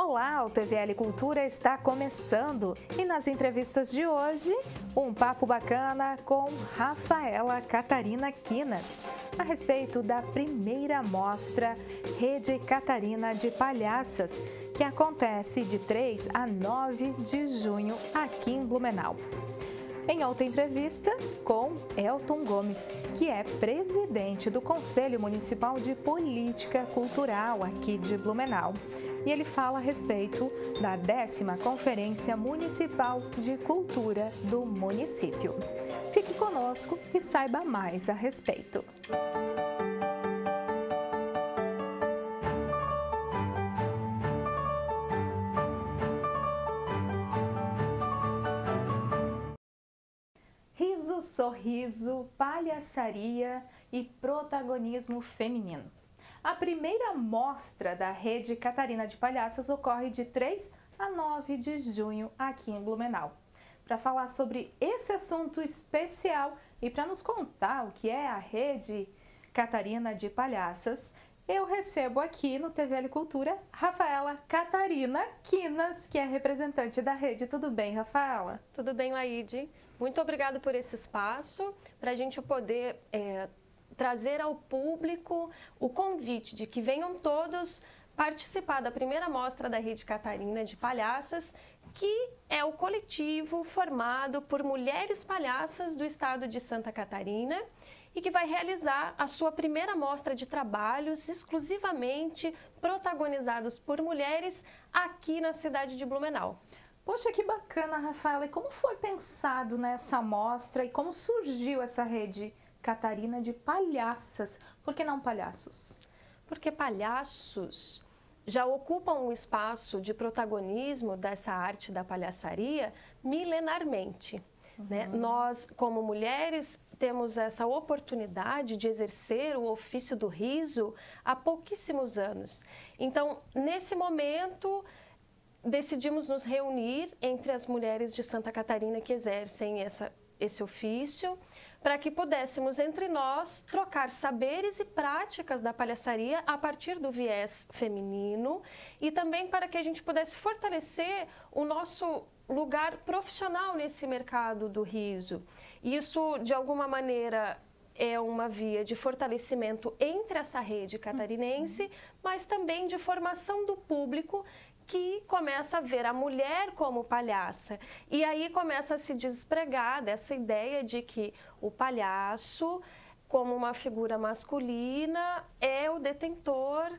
Olá, o TVL Cultura está começando e nas entrevistas de hoje, um papo bacana com Rafaela Catarina Quinas a respeito da primeira mostra Rede Catarina de Palhaças, que acontece de 3 a 9 de junho aqui em Blumenau. Em outra entrevista com Elton Gomes, que é presidente do Conselho Municipal de Política Cultural aqui de Blumenau. E ele fala a respeito da 10ª Conferência Municipal de Cultura do município. Fique conosco e saiba mais a respeito. Riso, sorriso, palhaçaria e protagonismo feminino. A primeira mostra da Rede Catarina de Palhaças ocorre de 3 a 9 de junho aqui em Blumenau. Para falar sobre esse assunto especial e para nos contar o que é a Rede Catarina de Palhaças, eu recebo aqui no TVL Cultura Rafaela Catarina Quinas, que é representante da rede. Tudo bem, Rafaela? Tudo bem, Laide. Muito obrigada por esse espaço, para a gente poder trazer ao público o convite de que venham todos participar da primeira mostra da Rede Catarina de Palhaças, que é o coletivo formado por mulheres palhaças do estado de Santa Catarina e que vai realizar a sua primeira mostra de trabalhos exclusivamente protagonizados por mulheres aqui na cidade de Blumenau. Poxa, que bacana, Rafaela. E como foi pensado nessa mostra e como surgiu essa Rede Catarina de Palhaças? Por que não palhaços? Porque palhaços já ocupam um espaço de protagonismo dessa arte da palhaçaria milenarmente. Né? Nós, como mulheres, temos essa oportunidade de exercer o ofício do riso há pouquíssimos anos. Então, nesse momento, decidimos nos reunir entre as mulheres de Santa Catarina que exercem esse ofício, para que pudéssemos, entre nós, trocar saberes e práticas da palhaçaria a partir do viés feminino e também para que a gente pudesse fortalecer o nosso lugar profissional nesse mercado do riso. Isso, de alguma maneira, é uma via de fortalecimento entre essa rede catarinense, mas também de formação do público que começa a ver a mulher como palhaça. E aí começa a se despregar dessa ideia de que o palhaço, como uma figura masculina, é o detentor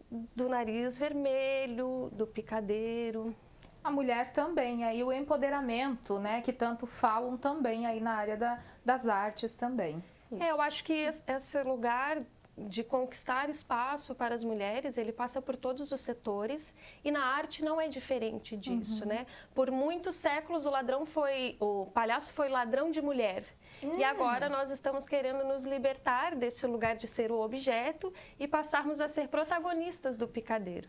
do nariz vermelho, do picadeiro. A mulher também, aí o empoderamento, né, que tanto falam também aí na área das artes também. Isso. Eu acho que esse lugar de conquistar espaço para as mulheres, ele passa por todos os setores e na arte não é diferente disso, né? Por muitos séculos o palhaço foi ladrão de mulher e agora nós estamos querendo nos libertar desse lugar de ser o objeto e passarmos a ser protagonistas do picadeiro.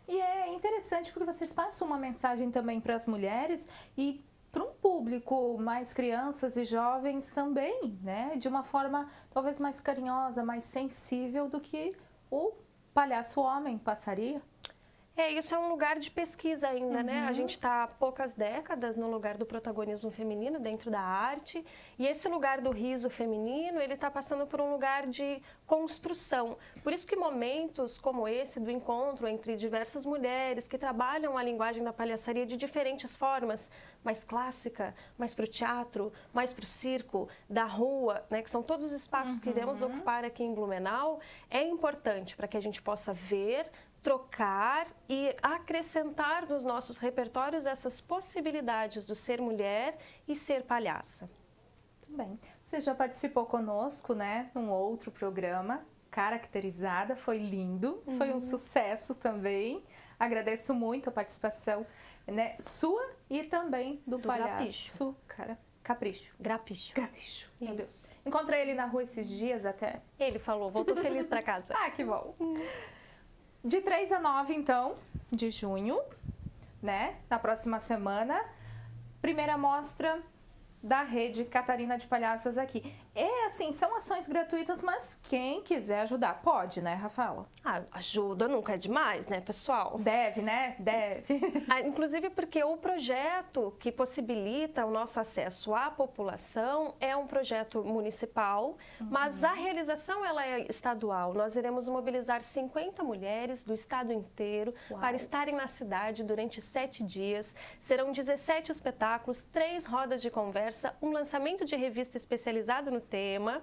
E é interessante porque vocês passam uma mensagem também para as mulheres e para um público, mais crianças e jovens também, né? De uma forma talvez mais carinhosa, mais sensível do que o palhaço homem passaria. Isso é um lugar de pesquisa ainda, né? A gente está há poucas décadas no lugar do protagonismo feminino dentro da arte e esse lugar do riso feminino, ele está passando por um lugar de construção. Por isso que momentos como esse do encontro entre diversas mulheres que trabalham a linguagem da palhaçaria de diferentes formas, mais clássica, mais para o teatro, mais para o circo, da rua, né? Que são todos os espaços que iremos ocupar aqui em Blumenau, é importante para que a gente possa ver, trocar e acrescentar nos nossos repertórios essas possibilidades do ser mulher e ser palhaça. Muito bem. Você já participou conosco, né, num outro programa, Caracterizada, foi lindo, foi um sucesso também. Agradeço muito a participação, né, sua e também do palhaço Capricho. Grapicho. Meu Deus. Encontrei ele na rua esses dias até. Ele falou, voltou feliz para casa. Ah, que bom. De 3 a 9, então, de junho, né? Na próxima semana, primeira mostra da Rede Catarina de Palhaças aqui. Assim, são ações gratuitas, mas quem quiser ajudar, pode, né, Rafaela? Ajuda nunca é demais, né, pessoal? Deve, né? Deve. Inclusive porque o projeto que possibilita o nosso acesso à população é um projeto municipal, mas a realização ela é estadual. Nós iremos mobilizar 50 mulheres do estado inteiro para estarem na cidade durante 7 dias. Serão 17 espetáculos, 3 rodas de conversa, um lançamento de revista especializado no tema.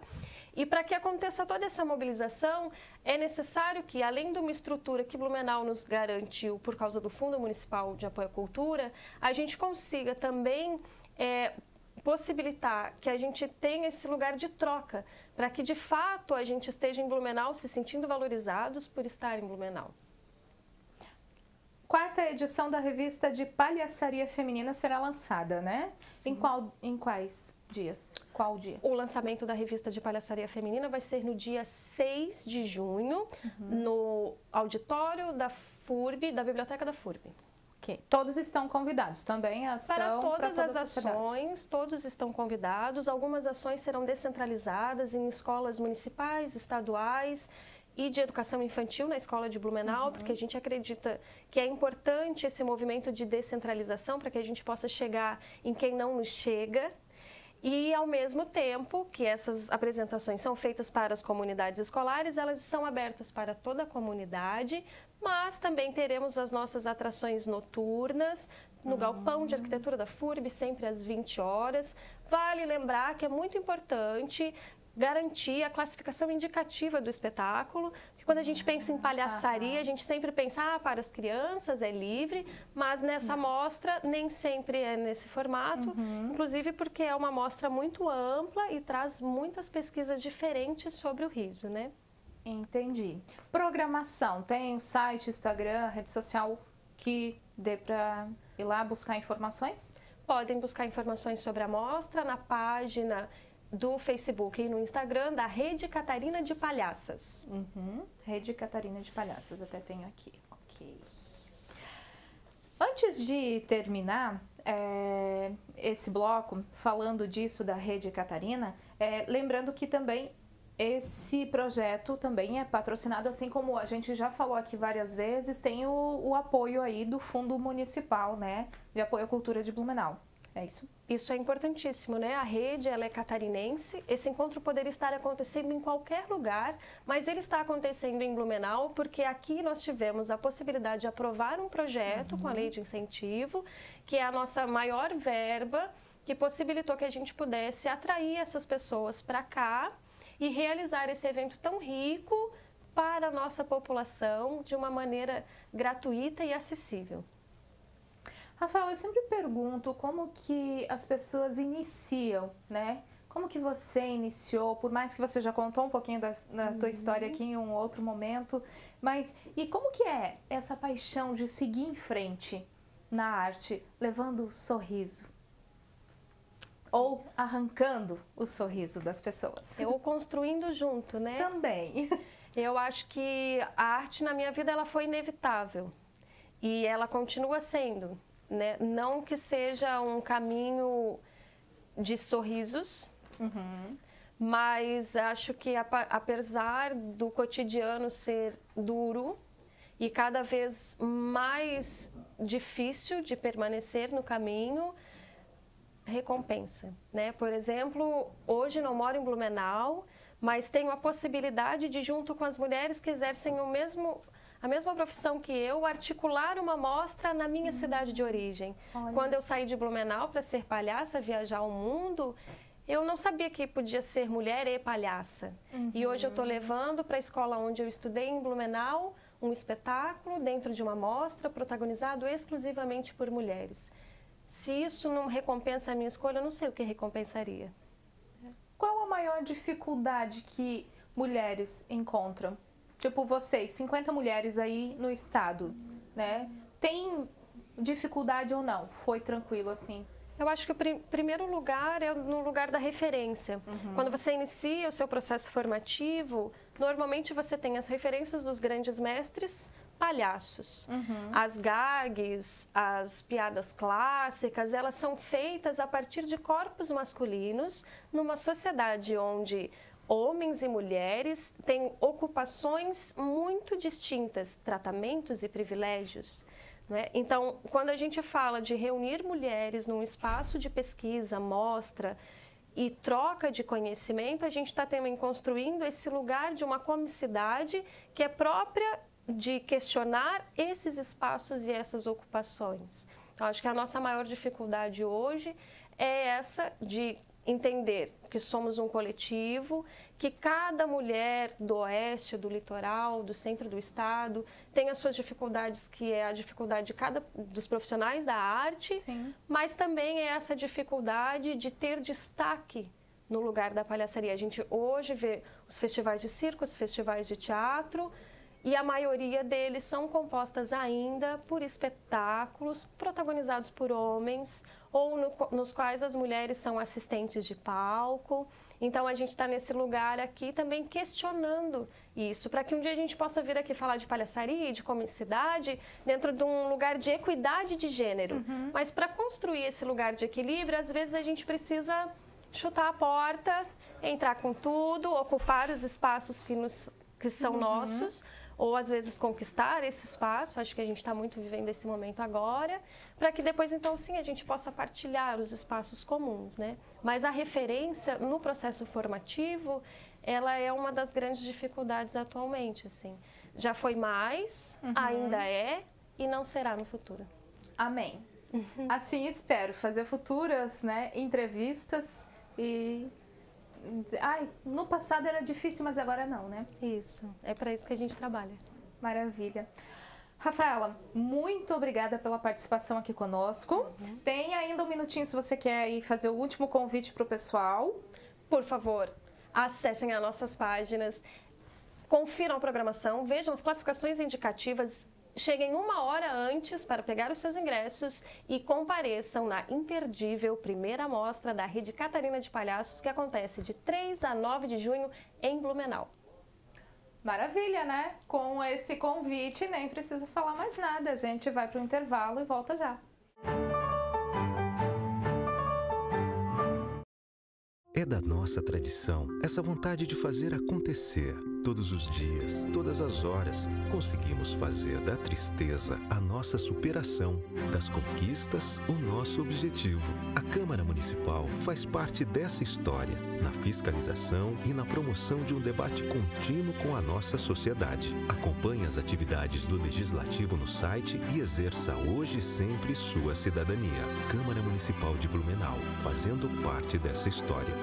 E para que aconteça toda essa mobilização, é necessário que, além de uma estrutura que Blumenau nos garantiu por causa do Fundo Municipal de Apoio à Cultura, a gente consiga também possibilitar que a gente tenha esse lugar de troca, para que de fato a gente esteja em Blumenau se sentindo valorizados por estar em Blumenau. 4ª edição da revista de palhaçaria feminina será lançada, né? Em quais dias? Qual dia? O lançamento da revista de palhaçaria feminina vai ser no dia 6 de junho, no auditório da FURB, da Biblioteca da FURB. Okay. Todos estão convidados também a ação para todas toda as ações, todos estão convidados. Algumas ações serão descentralizadas em escolas municipais, estaduais e de educação infantil na escola de Blumenau, porque a gente acredita que é importante esse movimento de descentralização para que a gente possa chegar em quem não nos chega. E, ao mesmo tempo que essas apresentações são feitas para as comunidades escolares, elas são abertas para toda a comunidade, mas também teremos as nossas atrações noturnas no Galpão de Arquitetura da FURB, sempre às 20 horas. Vale lembrar que é muito importante garantir a classificação indicativa do espetáculo, porque quando a gente pensa em palhaçaria, a gente sempre pensa, para as crianças é livre, mas nessa mostra nem sempre é nesse formato, inclusive porque é uma mostra muito ampla e traz muitas pesquisas diferentes sobre o riso, né? Entendi. Programação, tem o site, Instagram, rede social que dê para ir lá buscar informações? Podem buscar informações sobre a mostra na página do Facebook e no Instagram da Rede Catarina de Palhaças. Rede Catarina de Palhaças, até tenho aqui. Ok. Antes de terminar esse bloco, falando disso da Rede Catarina, lembrando que também esse projeto também é patrocinado, assim como a gente já falou aqui várias vezes, tem o apoio aí do Fundo Municipal, né, de Apoio à Cultura de Blumenau. É isso? Isso é importantíssimo, né? A rede, ela é catarinense. Esse encontro poderia estar acontecendo em qualquer lugar, mas ele está acontecendo em Blumenau porque aqui nós tivemos a possibilidade de aprovar um projeto com a lei de incentivo, que é a nossa maior verba, que possibilitou que a gente pudesse atrair essas pessoas para cá e realizar esse evento tão rico para a nossa população de uma maneira gratuita e acessível. Rafael, eu sempre pergunto como que as pessoas iniciam, né? Como que você iniciou, por mais que você já contou um pouquinho da tua história aqui em um outro momento, mas e como que é essa paixão de seguir em frente na arte, levando o sorriso? Ou arrancando o sorriso das pessoas? Ou construindo junto, né? Também. Eu acho que a arte na minha vida ela foi inevitável e ela continua sendo. Né? Não que seja um caminho de sorrisos, mas acho que apesar do cotidiano ser duro e cada vez mais difícil de permanecer no caminho, recompensa, né? Por exemplo, hoje não moro em Blumenau, mas tenho a possibilidade de, junto com as mulheres que exercem a mesma profissão que eu, articular uma mostra na minha cidade de origem. Olha. Quando eu saí de Blumenau para ser palhaça, viajar o mundo, eu não sabia que podia ser mulher e palhaça. E hoje eu estou levando para a escola onde eu estudei em Blumenau um espetáculo dentro de uma mostra protagonizado exclusivamente por mulheres. Se isso não recompensa a minha escolha, eu não sei o que recompensaria. Qual a maior dificuldade que mulheres encontram? Tipo, vocês, 50 mulheres aí no estado, né? Tem dificuldade ou não? Foi tranquilo assim? Eu acho que o primeiro lugar é no lugar da referência. Quando você inicia o seu processo formativo, normalmente você tem as referências dos grandes mestres, palhaços. As gags, as piadas clássicas, elas são feitas a partir de corpos masculinos numa sociedade onde homens e mulheres têm ocupações muito distintas, tratamentos e privilégios. Né? Então, quando a gente fala de reunir mulheres num espaço de pesquisa, mostra e troca de conhecimento, a gente está também construindo esse lugar de uma comicidade que é própria de questionar esses espaços e essas ocupações. Então, acho que a nossa maior dificuldade hoje é essa de entender que somos um coletivo, que cada mulher do oeste, do litoral, do centro do estado tem as suas dificuldades, que é a dificuldade de cada dos profissionais da arte, Sim. mas também é essa dificuldade de ter destaque no lugar da palhaçaria. A gente hoje vê os festivais de circo, os festivais de teatro, e a maioria deles são compostas ainda por espetáculos protagonizados por homens ou nos quais as mulheres são assistentes de palco. Então, a gente está nesse lugar aqui também questionando isso, para que um dia a gente possa vir aqui falar de palhaçaria e de comicidade dentro de um lugar de equidade de gênero. Mas para construir esse lugar de equilíbrio, às vezes a gente precisa chutar a porta, entrar com tudo, ocupar os espaços que são nossos, ou às vezes conquistar esse espaço. Acho que a gente está muito vivendo esse momento agora, para que depois, então, sim, a gente possa partilhar os espaços comuns, né? Mas a referência no processo formativo, ela é uma das grandes dificuldades atualmente, assim. Já foi mais, ainda é e não será no futuro. Amém. Assim espero fazer futuras, né, entrevistas e... Ai, no passado era difícil, mas agora não, né? Isso, é para isso que a gente trabalha. Maravilha. Rafaela, muito obrigada pela participação aqui conosco. Tem ainda um minutinho se você quer ir fazer o último convite para o pessoal. Por favor, acessem as nossas páginas, confiram a programação, vejam as classificações indicativas, cheguem 1 hora antes para pegar os seus ingressos e compareçam na imperdível primeira mostra da Rede Catarina de Palhaços, que acontece de 3 a 9 de junho em Blumenau. Maravilha, né? Com esse convite, nem precisa falar mais nada. A gente vai para o intervalo e volta já. É da nossa tradição essa vontade de fazer acontecer. Todos os dias, todas as horas, conseguimos fazer da tristeza a nossa superação, das conquistas o nosso objetivo. A Câmara Municipal faz parte dessa história, na fiscalização e na promoção de um debate contínuo com a nossa sociedade. Acompanhe as atividades do Legislativo no site e exerça hoje e sempre sua cidadania. Câmara Municipal de Blumenau, fazendo parte dessa história.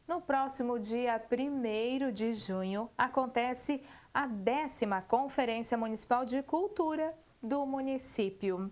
No próximo dia 1º de junho, acontece a 10ª Conferência Municipal de Cultura do município.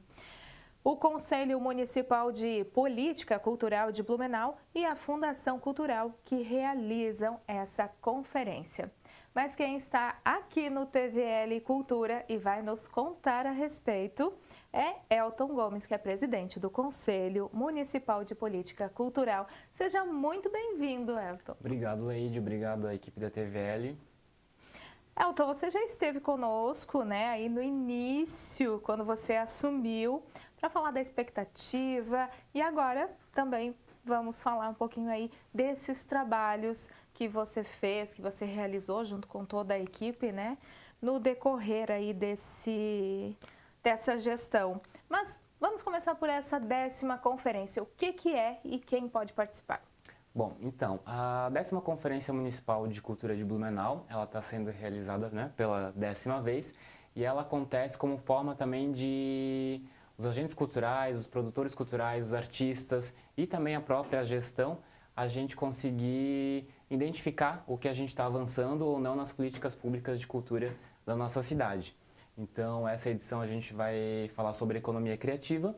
O Conselho Municipal de Política Cultural de Blumenau e a Fundação Cultural que realizam essa conferência. Mas quem está aqui no TVL Cultura e vai nos contar a respeito é Elton Gomes, que é presidente do Conselho Municipal de Política Cultural. Seja muito bem-vindo, Elton. Obrigado, Leide. Obrigado à equipe da TVL. Elton, você já esteve conosco, né, aí no início, quando você assumiu, para falar da expectativa, e agora também vamos falar um pouquinho aí desses trabalhos que você fez, que você realizou junto com toda a equipe, né, no decorrer aí dessa gestão. Mas vamos começar por essa 10ª conferência. O que é e quem pode participar? Bom, então, a 10ª Conferência Municipal de Cultura de Blumenau, ela está sendo realizada, né, pela 10ª vez, e ela acontece como forma também de os agentes culturais, os produtores culturais, os artistas e também a própria gestão, a gente conseguir identificar o que a gente está avançando ou não nas políticas públicas de cultura da nossa cidade. Então, essa edição a gente vai falar sobre economia criativa,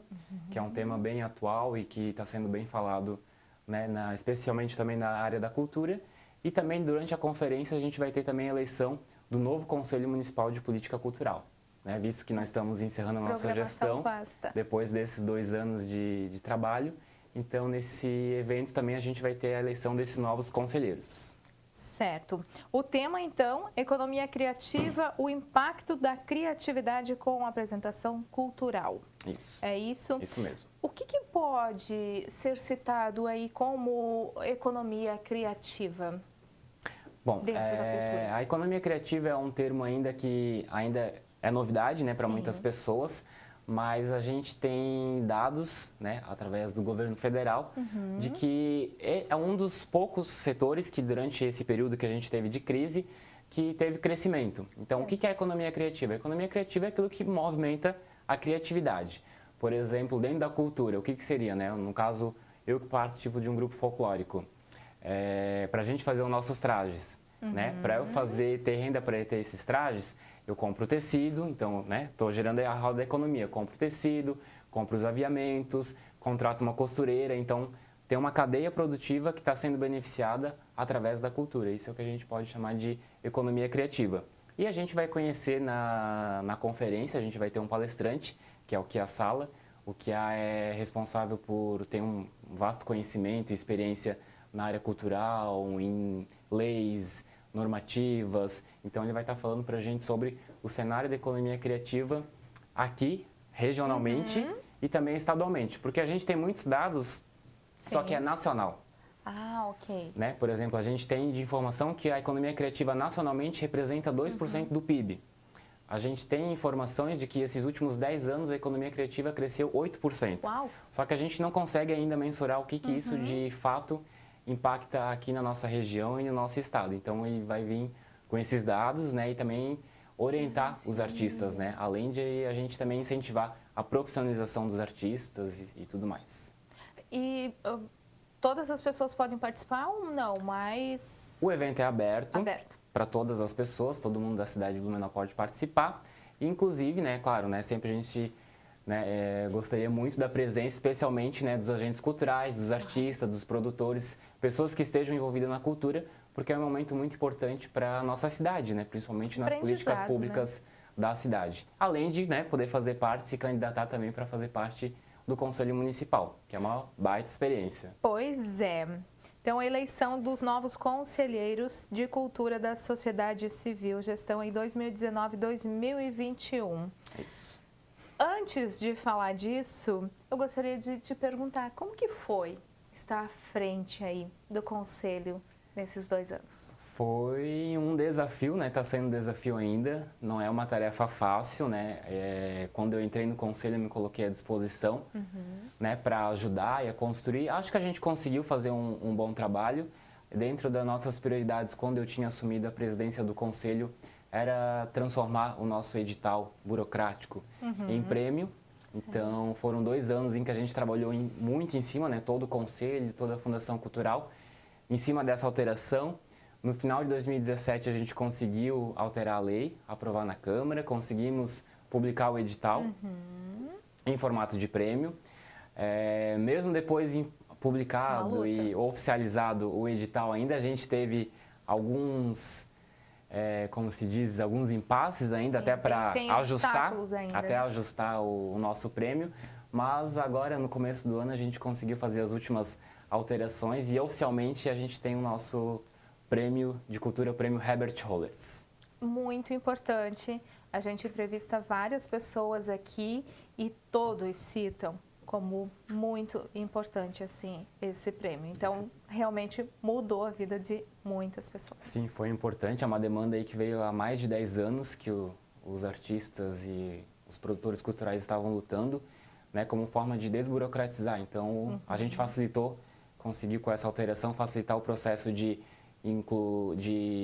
que é um tema bem atual e que está sendo bem falado, né, especialmente também na área da cultura. E também, durante a conferência, a gente vai ter também a eleição do novo Conselho Municipal de Política Cultural, né, visto que nós estamos encerrando a nossa gestão depois desses 2 anos de trabalho. Então, nesse evento também a gente vai ter a eleição desses novos conselheiros. Certo. O tema, então, economia criativa, o impacto da criatividade com a apresentação cultural. Isso. É isso? Isso mesmo. O que pode ser citado aí como economia criativa? Bom, dentro da cultura? a economia criativa é um termo que ainda é novidade, né, para muitas pessoas, mas a gente tem dados, né, através do governo federal, de que é um dos poucos setores que durante esse período que a gente teve de crise, que teve crescimento. Então, o que é a economia criativa? A economia criativa é aquilo que movimenta a criatividade. Por exemplo, dentro da cultura, o que seria, né? No caso, eu que participo de um grupo folclórico, para a gente fazer os nossos trajes, né? Para eu ter renda para ter esses trajes, eu compro o tecido, então, né? Estou gerando a roda da economia. Compro o tecido, compro os aviamentos, contrato uma costureira. Então, tem uma cadeia produtiva que está sendo beneficiada através da cultura. Isso é o que a gente pode chamar de economia criativa. E a gente vai conhecer na conferência, a gente vai ter um palestrante, que é o Kia Sala. O Kia é responsável por ter um vasto conhecimento e experiência na área cultural, em leis, normativas. Então, ele vai estar falando para a gente sobre o cenário da economia criativa aqui, regionalmente e também estadualmente. Porque a gente tem muitos dados, só que é nacional. Ah, ok. Né? Por exemplo, a gente tem de informação que a economia criativa nacionalmente representa 2% do PIB. A gente tem informações de que esses últimos 10 anos a economia criativa cresceu 8%. Uau. Só que a gente não consegue ainda mensurar o que isso de fato impacta aqui na nossa região e no nosso estado. Então, ele vai vir com esses dados, né, e também orientar os artistas, né, além de a gente também incentivar a profissionalização dos artistas e tudo mais. E todas as pessoas podem participar ou não? Mas O evento é aberto. Para todas as pessoas, todo mundo da cidade de Blumenau pode participar. Inclusive, né, claro, né, sempre a gente gostaria muito da presença, especialmente, né, dos agentes culturais, dos artistas, dos produtores, pessoas que estejam envolvidas na cultura, porque é um momento muito importante para a nossa cidade, né, principalmente nas políticas públicas da cidade. Além de, né, poder fazer parte, se candidatar também para fazer parte do Conselho Municipal, que é uma baita experiência. Pois é. Então, a eleição dos novos conselheiros de cultura da sociedade civil, gestão em 2019-2021. Isso. Antes de falar disso, eu gostaria de te perguntar como que foi estar à frente aí do conselho nesses 2 anos? Foi um desafio, né? Está sendo um desafio ainda. Não é uma tarefa fácil, né? Quando eu entrei no conselho, eu me coloquei à disposição, né? Para ajudar e a construir. Acho que a gente conseguiu fazer um bom trabalho. Dentro das nossas prioridades, quando eu tinha assumido a presidência do conselho, era transformar o nosso edital burocrático em prêmio. Então, foram 2 anos em que a gente trabalhou muito em cima, né? Todo o conselho, toda a Fundação Cultural, em cima dessa alteração. No final de 2017, a gente conseguiu alterar a lei, aprovar na Câmara, conseguimos publicar o edital em formato de prêmio. Mesmo depois publicado e oficializado o edital ainda, a gente teve alguns, como se diz, alguns impasses ainda, até para ajustar o nosso prêmio. Mas agora, no começo do ano, a gente conseguiu fazer as últimas alterações e oficialmente a gente tem o nosso prêmio de cultura, o prêmio Herbert Hollertz. Muito importante. A gente entrevista várias pessoas aqui e todos citam como muito importante assim esse prêmio. Então, realmente mudou a vida de muitas pessoas. Sim, foi importante. É uma demanda aí que veio há mais de 10 anos que os artistas e os produtores culturais estavam lutando, né, como forma de desburocratizar. Então, a gente conseguiu com essa alteração facilitar o processo de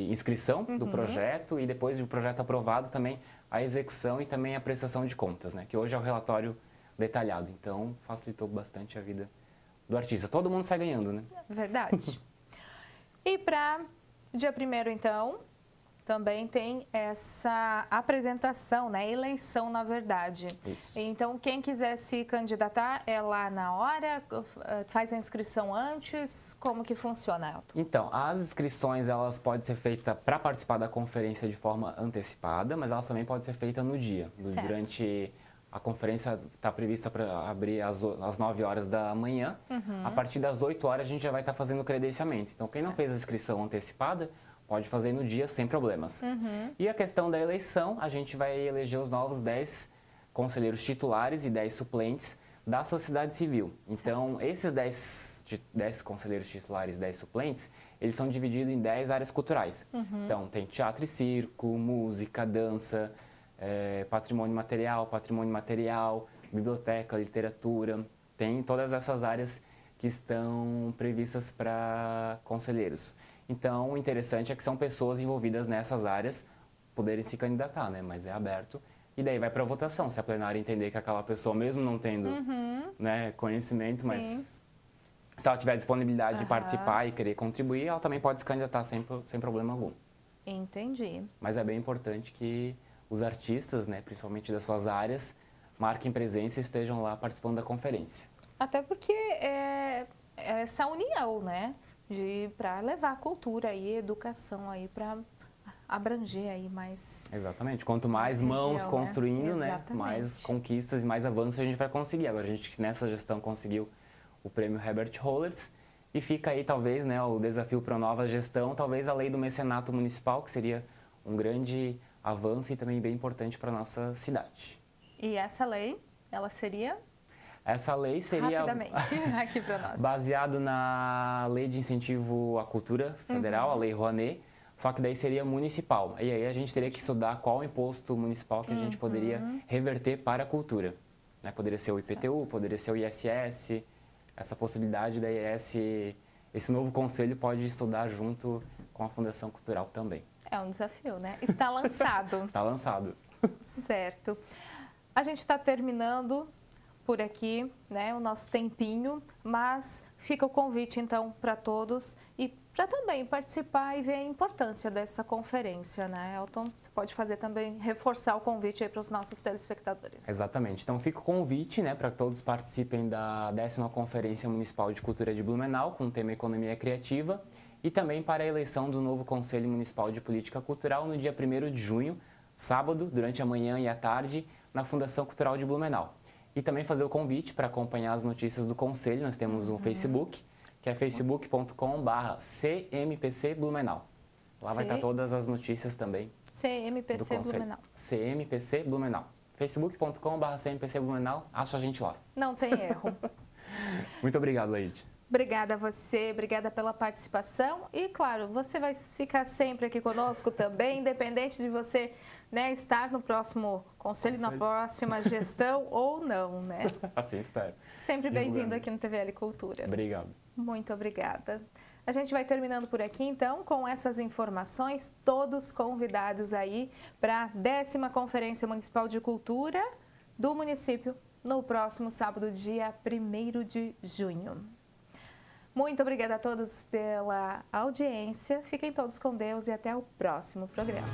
inscrição do projeto e depois de o projeto aprovado também a execução e também a prestação de contas, né? Que hoje é o relatório detalhado. Então, facilitou bastante a vida do artista. Todo mundo sai ganhando, né? Verdade. E para dia 1º, então, também tem essa apresentação, né? Eleição, na verdade. Isso. Então, quem quiser se candidatar é lá na hora, faz a inscrição antes, como que funciona, Elton? Então, as inscrições, elas podem ser feitas para participar da conferência de forma antecipada, mas elas também podem ser feitas no dia, durante A conferência está prevista para abrir às 9 horas da manhã. A partir das 8 horas a gente já vai estar fazendo o credenciamento. Então, quem não fez a inscrição antecipada, pode fazer no dia sem problemas. E a questão da eleição, a gente vai eleger os novos 10 conselheiros titulares e 10 suplentes da sociedade civil. Então, esses 10 conselheiros titulares e 10 suplentes, eles são divididos em 10 áreas culturais. Então, tem teatro e circo, música, dança, patrimônio material, biblioteca, literatura. Tem todas essas áreas que estão previstas para conselheiros. Então, o interessante é que são pessoas envolvidas nessas áreas poderem se candidatar, né? Mas é aberto. E daí vai para a votação, se a plenária entender que aquela pessoa, mesmo não tendo né, conhecimento, mas se ela tiver disponibilidade de participar e querer contribuir, ela também pode se candidatar sem problema algum. Entendi. Mas é bem importante que os artistas, né, principalmente das suas áreas, marquem presença e estejam lá participando da conferência. Até porque é essa união, né, para levar a cultura e educação aí para abranger aí mais... Exatamente. Quanto mais mãos região, construindo, né, mais conquistas e mais avanços a gente vai conseguir. Agora, a gente nessa gestão conseguiu o prêmio Herbert Hollers e fica aí talvez, né, o desafio para a nova gestão, talvez a lei do mecenato municipal, que seria um grande avanço e também bem importante para a nossa cidade. E essa lei, ela seria? Essa lei seria Rapidamente, aqui para nós. Baseado na Lei de Incentivo à Cultura Federal, a Lei Rouanet, só que daí seria municipal. E aí a gente teria que estudar qual imposto municipal que a gente poderia reverter para a cultura. Né? Poderia ser o IPTU, poderia ser o ISS. Essa possibilidade daí esse novo conselho pode estudar junto com a Fundação Cultural também. É um desafio, né? Está lançado. Está lançado. Certo. A gente está terminando por aqui, né, o nosso tempinho, mas fica o convite então para todos e para também participar e ver a importância dessa conferência, né, Elton? Você pode fazer também, reforçar o convite aí para os nossos telespectadores. Exatamente. Então fica o convite, né, para que todos participem da 10ª Conferência Municipal de Cultura de Blumenau, com o tema Economia Criativa, e também para a eleição do novo Conselho Municipal de Política Cultural no dia 1º de junho, sábado, durante a manhã e a tarde, na Fundação Cultural de Blumenau. E também fazer o convite para acompanhar as notícias do Conselho. Nós temos um Facebook, que é facebook.com/CMPC Blumenau. Lá vai estar todas as notícias também. CMPC Blumenau. CMPC Blumenau. facebook.com/CMPC Blumenau. Acha a gente lá. Não tem erro. Muito obrigado, Leide. Obrigada a você, obrigada pela participação e, claro, você vai ficar sempre aqui conosco também, independente de você, né, estar no próximo conselho, na próxima gestão ou não, né? Assim espero. Sempre bem-vindo aqui no TVL Cultura. Obrigado. Muito obrigada. A gente vai terminando por aqui, então, com essas informações, todos convidados aí para a 10ª Conferência Municipal de Cultura do município, no próximo sábado, dia 1º de junho. Muito obrigada a todos pela audiência. Fiquem todos com Deus e até o próximo programa.